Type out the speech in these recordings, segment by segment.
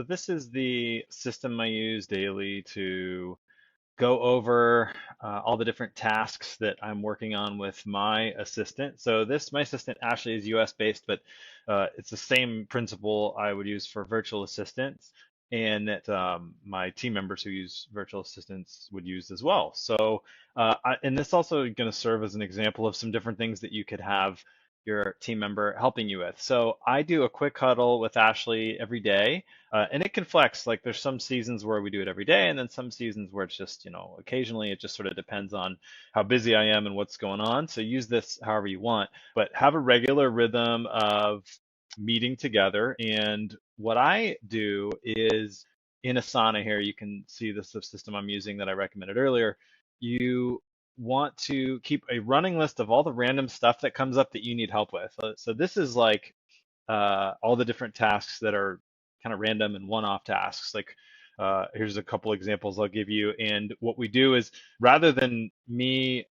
So this is the system I use daily to go over all the different tasks that I'm working on with my assistant. So my assistant, Ashley, is US based, but it's the same principle I would use for virtual assistants and that my team members who use virtual assistants would use as well. So, and this also going to serve as an example of some different things that you could have your team member helping you with. So I do a quick huddle with Ashley every day, and it can flex. Like there's some seasons where we do it every day, and then some seasons where it's just, occasionally it just sort of depends on how busy I am and what's going on. So use this however you want, but have a regular rhythm of meeting together. And what I do is in Asana here, you can see the system I'm using that I recommended earlier. You want to keep a running list of all the random stuff that comes up that you need help with. So this is like all the different tasks that are kind of random and one-off tasks. Like here's a couple examples I'll give you. And what we do is rather than me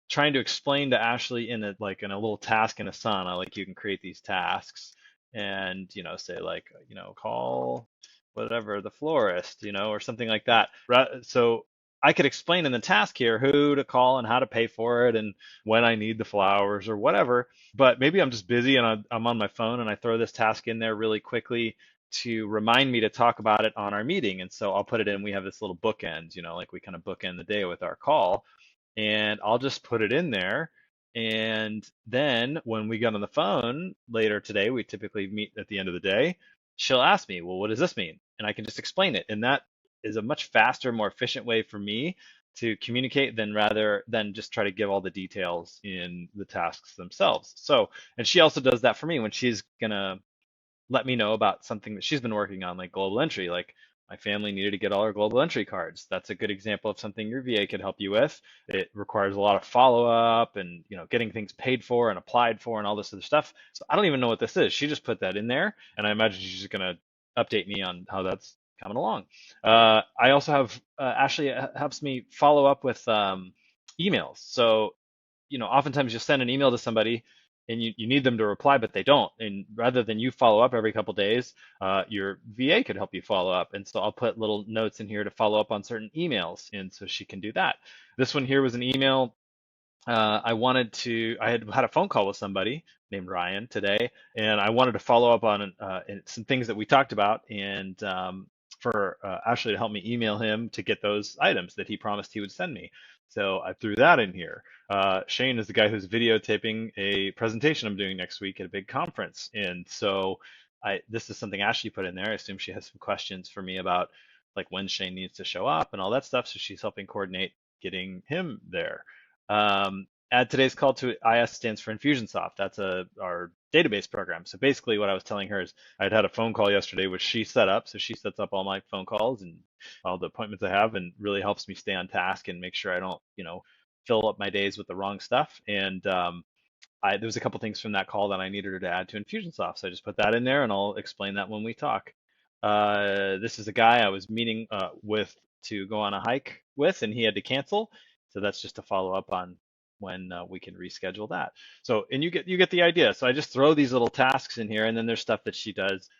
trying to explain to Ashley in a little task in Asana, like you can create these tasks and say like call whatever the florist, or something like that. So I could explain in the task here who to call and how to pay for it and when I need the flowers or whatever. But maybe I'm just busy and I'm on my phone and I throw this task in there really quickly to remind me to talk about it on our meeting. And so I'll put it in. We have this little bookend, like we kind of bookend the day with our call, and I'll just put it in there. And then when we get on the phone later today, we typically meet at the end of the day, she'll ask me, well, what does this mean? And I can just explain it. And that is a much faster, more efficient way for me to communicate than rather than just try to give all the details in the tasks themselves. So, and she also does that for me when she's gonna let me know about something that she's been working on, like global entry. Like my family needed to get all our global entry cards. That's a good example of something your VA could help you with. It requires a lot of follow up and getting things paid for and applied for and all this other stuff. So I don't even know what this is. She just put that in there, and I imagine she's just gonna update me on how that's coming along. I also have Ashley helps me follow up with emails. So oftentimes you'll send an email to somebody and you need them to reply, but they don't. And rather than you follow up every couple days, your VA could help you follow up. And so I'll put little notes in here to follow up on certain emails. And so she can do that. This one here was an email. I had had a phone call with somebody named Ryan today, and I wanted to follow up on some things that we talked about, and for Ashley to help me email him to get those items that he promised he would send me. So I threw that in here. Shane is the guy who's videotaping a presentation I'm doing next week at a big conference, and so this is something Ashley put in there. I assume she has some questions for me about like when Shane needs to show up and all that stuff. So she's helping coordinate getting him there. Add today's call to IS stands for Infusionsoft. That's our database program. So basically what I was telling her is I'd had a phone call yesterday, which she set up. So she sets up all my phone calls and all the appointments I have and really helps me stay on task and make sure I don't, fill up my days with the wrong stuff. And there was a couple things from that call that I needed her to add to Infusionsoft. So I just put that in there and I'll explain that when we talk. This is a guy I was meeting with to go on a hike with, and he had to cancel. So that's just to follow up on when we can reschedule that. So, and you get the idea. So I just throw these little tasks in here, and then there's stuff that she does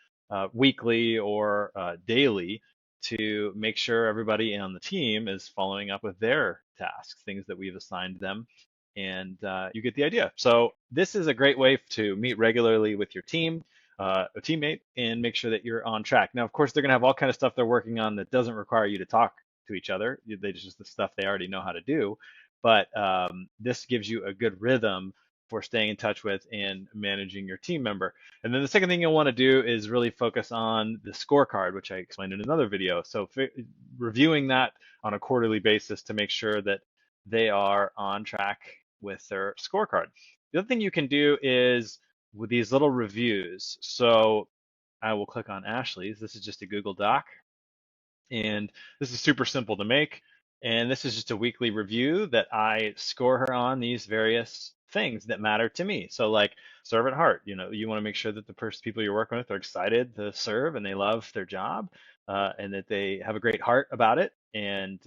weekly or daily to make sure everybody on the team is following up with their tasks, things that we've assigned them. And you get the idea. So this is a great way to meet regularly with your team, a teammate, and make sure that you're on track. Now, of course, they're going to have all kind of stuff they're working on that doesn't require you to talk to each other. They just the stuff they already know how to do. But this gives you a good rhythm for staying in touch with and managing your team member. And then the second thing you'll want to do is really focus on the scorecard, which I explained in another video. So reviewing that on a quarterly basis to make sure that they are on track with their scorecard. The other thing you can do is with these little reviews. So I will click on Ashley's. This is just a Google Doc, and this is super simple to make. And this is just a weekly review that I score her on these various things that matter to me. So like servant heart, you want to make sure that the people you're working with are excited to serve and they love their job, and that they have a great heart about it. And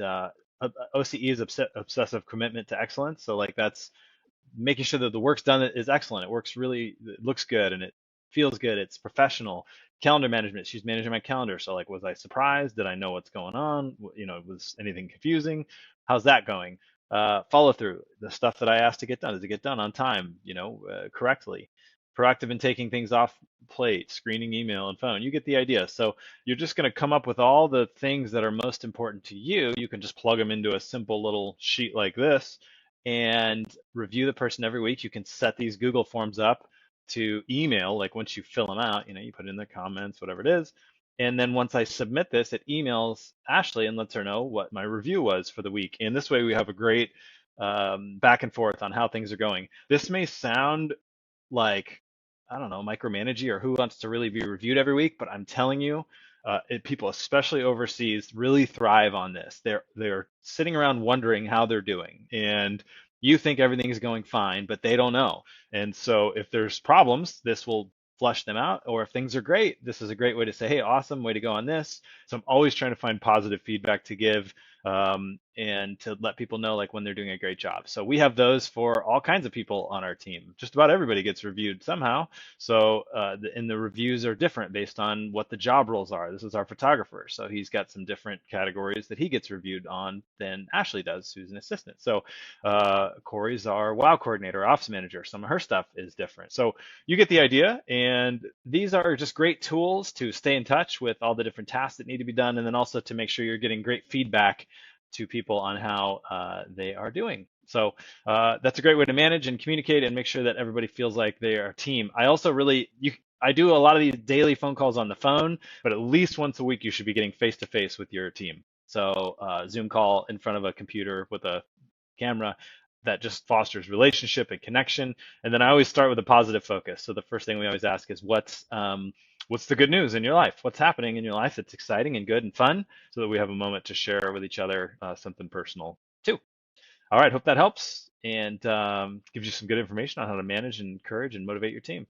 OCE is obsessive commitment to excellence. So like that's making sure that the work's done is excellent. It looks good, and it feels good. It's professional. Calendar management. She's managing my calendar. So like, was I surprised? Did I know what's going on? Was anything confusing? How's that going? Follow through. The stuff that I asked to get done, does it get done on time? Correctly. Proactive in taking things off plate, screening email and phone. You get the idea. So you're just going to come up with all the things that are most important to you. You can just plug them into a simple little sheet like this and review the person every week. You can set these Google Forms up to email, like once you fill them out, you put in the comments, whatever it is. And then once I submit this, it emails Ashley and lets her know what my review was for the week. And this way we have a great back and forth on how things are going. This may sound like, I don't know, micromanaging or who wants to really be reviewed every week, but I'm telling you, people, especially overseas, really thrive on this. They're sitting around wondering how they're doing, and you think everything is going fine, but they don't know. And so if there's problems, this will flush them out. Or if things are great, this is a great way to say, hey, awesome, way to go on this. So I'm always trying to find positive feedback to give and to let people know like when they're doing a great job. So we have those for all kinds of people on our team. Just about everybody gets reviewed somehow. So and the reviews are different based on what the job roles are. This is our photographer, so he's got some different categories that he gets reviewed on than Ashley does, who's an assistant. So Corey's our WOW coordinator, ops manager. Some of her stuff is different. So you get the idea, and these are just great tools to stay in touch with all the different tasks that need to be done, and then also to make sure you're getting great feedback to people on how they are doing. So that's a great way to manage and communicate and make sure that everybody feels like they are a team. I also I do a lot of these daily phone calls on the phone, but at least once a week you should be getting face to face with your team. So Zoom call in front of a computer with a camera that just fosters relationship and connection. And then I always start with a positive focus. So the first thing we always ask is what's the good news in your life? What's happening in your life that's exciting and good and fun, so that we have a moment to share with each other something personal too. All right, hope that helps and gives you some good information on how to manage and encourage and motivate your team.